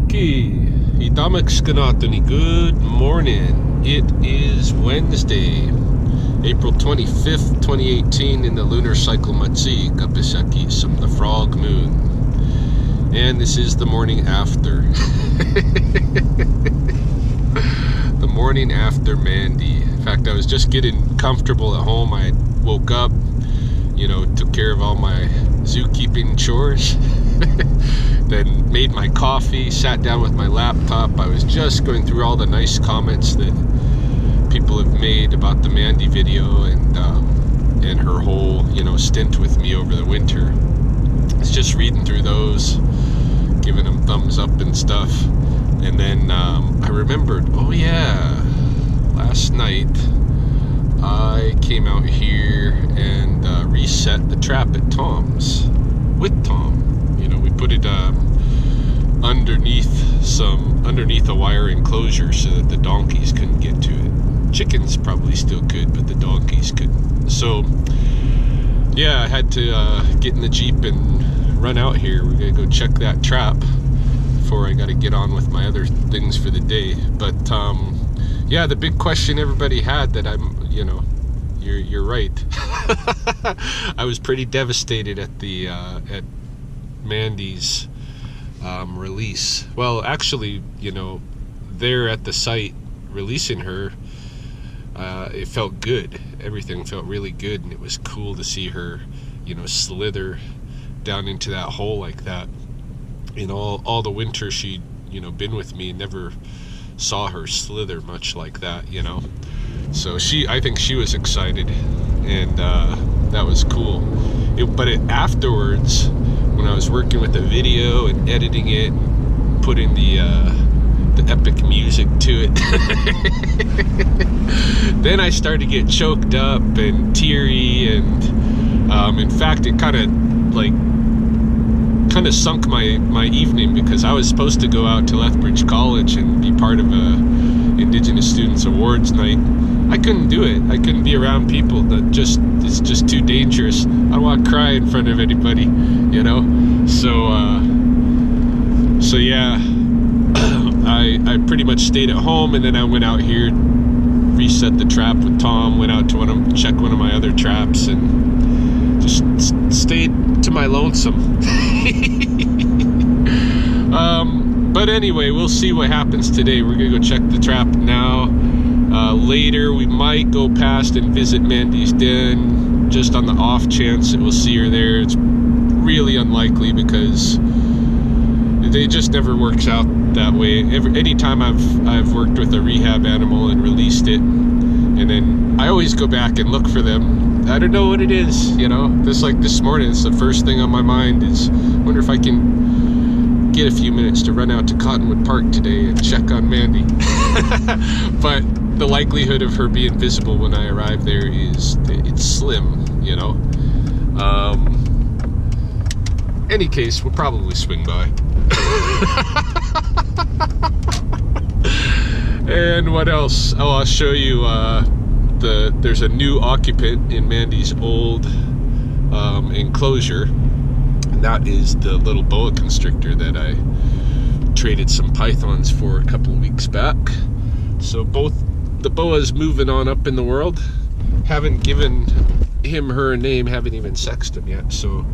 Okay, Itamak Skanatani, good morning. It is Wednesday, April 25th, 2018 in the lunar cycle Matsi, Kapisaki, some the frog moon. And this is the morning after. The morning after Mandy. In fact, I was just getting comfortable at home. I woke up, took care of all my zookeeping chores. Then made my coffee, sat down with my laptop. I was just going through all the nice comments that people have made about the Mandy video and her whole, stint with me over the winter. I was just reading through those, giving them thumbs up and stuff. And then I remembered, oh yeah, last night I came out here and reset the trap at Tom's with Tom. We put it underneath a wire enclosure so that the donkeys couldn't get to it. Chickens probably still could, but the donkeys couldn't. So yeah, I had to get in the Jeep and run out here. We're gonna go check that trap before I gotta get on with my other things for the day. But yeah, the big question everybody had that you're right. I was pretty devastated at the at Mandy's release. Well, actually, there at the site releasing her, it felt good. Everything felt really good, and it was cool to see her, slither down into that hole like that. All the winter she'd, been with me, never saw her slither much like that, So I think she was excited, and that was cool. But afterwards, when I was working with the video and editing it, putting the epic music to it, then I started to get choked up and teary, and in fact, it kind of sunk my evening, because I was supposed to go out to Lethbridge College and be part of a Indigenous Students Awards night. I couldn't do it. I couldn't be around people that it's just too dangerous. I don't want to cry in front of anybody, So yeah, I pretty much stayed at home, and then I went out here, reset the trap with Tom, went out to check one of my other traps, and just stayed to my lonesome. But anyway, we'll see what happens today. We're gonna go check the trap now. Later, we might go past and visit Mandy's den, just on the off chance that we'll see her there. It's really unlikely, because it just never works out that way. Anytime I've worked with a rehab animal and released it, and then I always go back and look for them. I don't know what it is, Just like this morning, it's the first thing on my mind is, wonder if I can get a few minutes to run out to Cottonwood Park today and check on Mandy. But the likelihood of her being visible when I arrive there it's slim, Any case, we'll probably swing by. And what else? Oh, I'll show you there's a new occupant in Mandy's old enclosure, and that is the little boa constrictor that I traded some pythons for a couple of weeks back. So both the boas moving on up in the world. Haven't given her a name, haven't even sexed him yet. So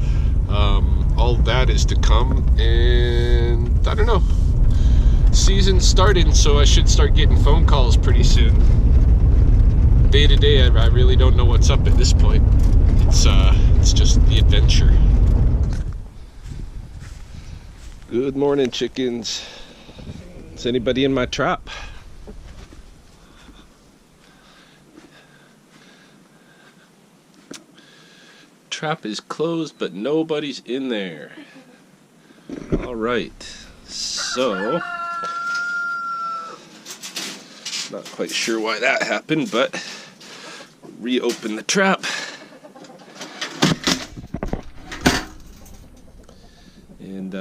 all that is to come, and I don't know. Season's starting, so I should start getting phone calls pretty soon. Day to day, I really don't know what's up at this point. It's just the adventure. Good morning, chickens. Is anybody in my trap? Trap is closed, but nobody's in there. All right, so not quite sure why that happened, but reopen the trap, and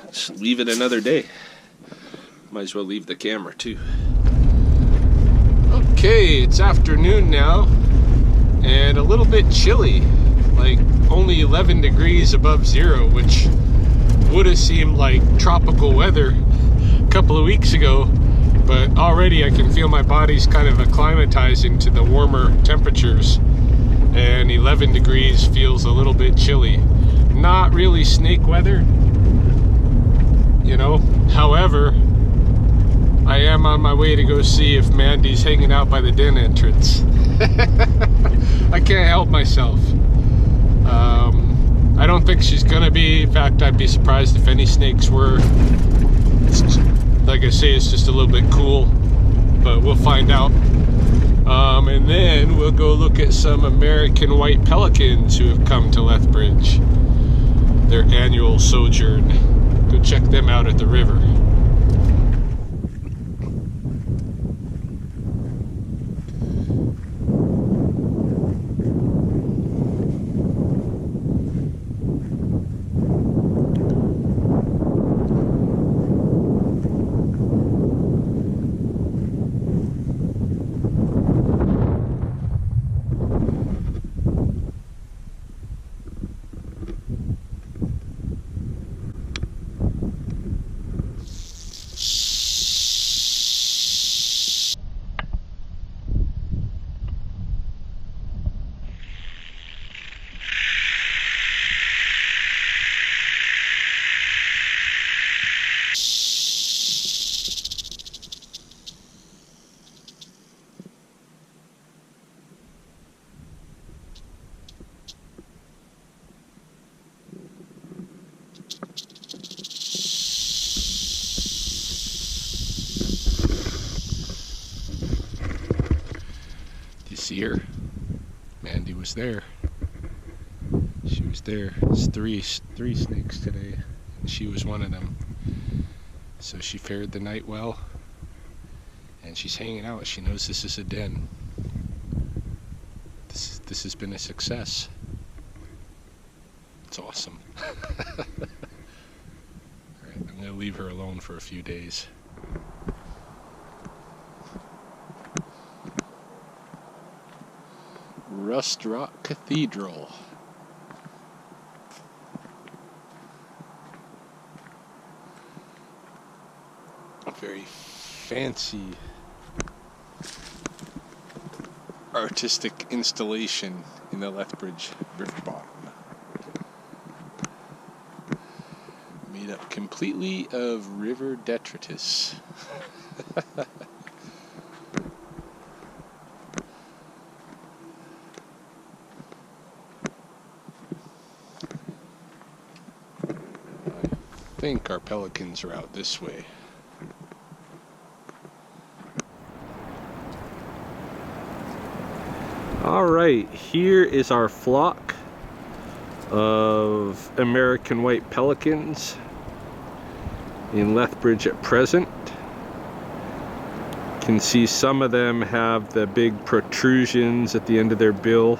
just leave it another day. Might as well leave the camera too. Okay, it's afternoon now, and a little bit chilly, like only 11 degrees above zero, which would have seemed like tropical weather a couple of weeks ago, but already I can feel my body's kind of acclimatizing to the warmer temperatures, and 11 degrees feels a little bit chilly. Not really snake weather, you know. However, I am on my way to go see if Mandy's hanging out by the den entrance. I can't help myself. I don't think she's gonna be. In fact, I'd be surprised if any snakes were. Like I say, it's just a little bit cool, but we'll find out. And then we'll go look at some American white pelicans who have come to Lethbridge, their annual sojourn. Go check them out at the river. See her? Mandy was there. She was there. It's three snakes today, and she was one of them. So she fared the night well, and she's hanging out. She knows this is a den. This has been a success. It's awesome. All right, I'm gonna leave her alone for a few days. Rust Rock Cathedral. A very fancy artistic installation in the Lethbridge river bottom. Made up completely of river detritus. I think our pelicans are out this way. All right, here is our flock of American white pelicans in Lethbridge at present. You can see some of them have the big protrusions at the end of their bill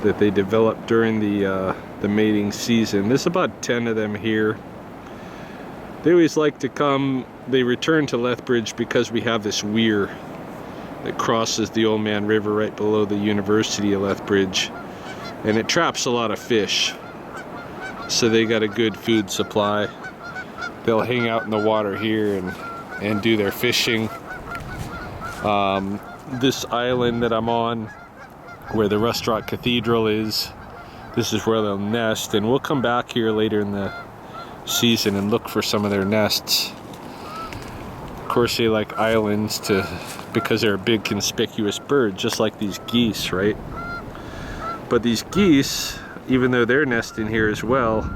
that they developed during the mating season. There's about 10 of them here. They always like to come, they return to Lethbridge because we have this weir that crosses the Old Man River right below the University of Lethbridge, and it traps a lot of fish, so they got a good food supply. They'll hang out in the water here and do their fishing. This island that I'm on, where the Rust Rock Cathedral is, this is where they'll nest, and we'll come back here later in the season and look for some of their nests. Of course, they like islands because they're a big conspicuous bird, just like these geese, right? But these geese, even though they're nesting here as well,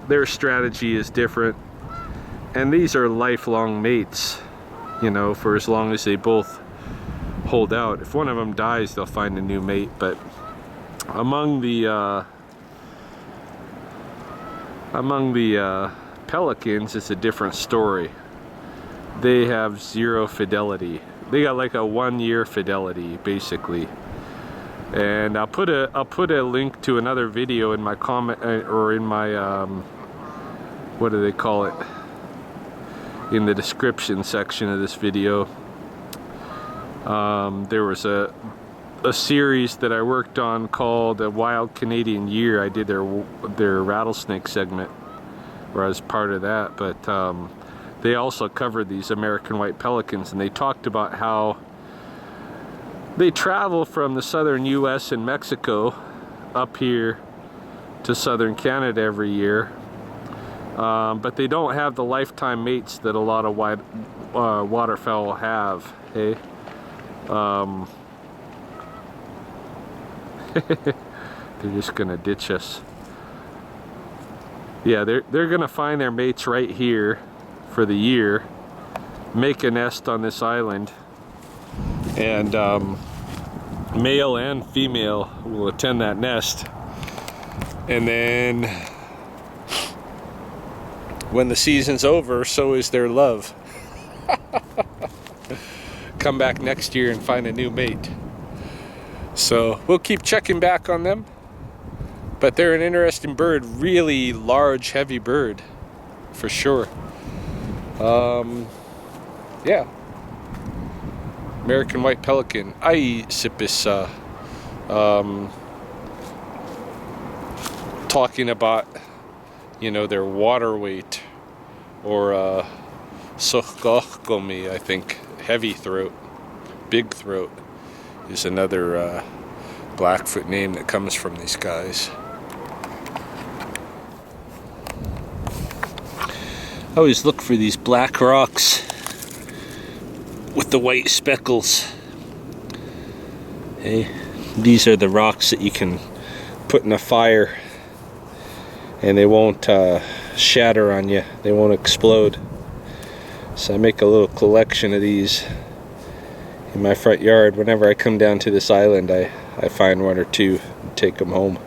their strategy is different, and these are lifelong mates, you know, for as long as they both hold out. If one of them dies, they'll find a new mate. But among the pelicans, it's a different story. They have zero fidelity. They got like a 1-year fidelity, basically. And I'll put a link to another video in my comment, or in my what do they call it, in the description section of this video. There was a a series that I worked on called A Wild Canadian Year. I did their rattlesnake segment, where I was part of that, but they also covered these American white pelicans, and they talked about how they travel from the southern US and Mexico up here to southern Canada every year, but they don't have the lifetime mates that a lot of waterfowl have. Hey, they're just gonna ditch us. Yeah, they're gonna find their mates right here for the year, make a nest on this island, and male and female will attend that nest, and then when the season's over, so is their love. Come back next year and find a new mate. So we'll keep checking back on them, but they're an interesting bird, really large, heavy bird for sure. Yeah, American white pelican, Aesipus, talking about, you know, their water weight, or sochgochgomi, I think, heavy throat, big throat is another Blackfoot name that comes from these guys. I always look for these black rocks with the white speckles. Hey, these are the rocks that you can put in a fire and they won't shatter on you, they won't explode. So I make a little collection of these in my front yard. Whenever I come down to this island, I find one or two and take them home.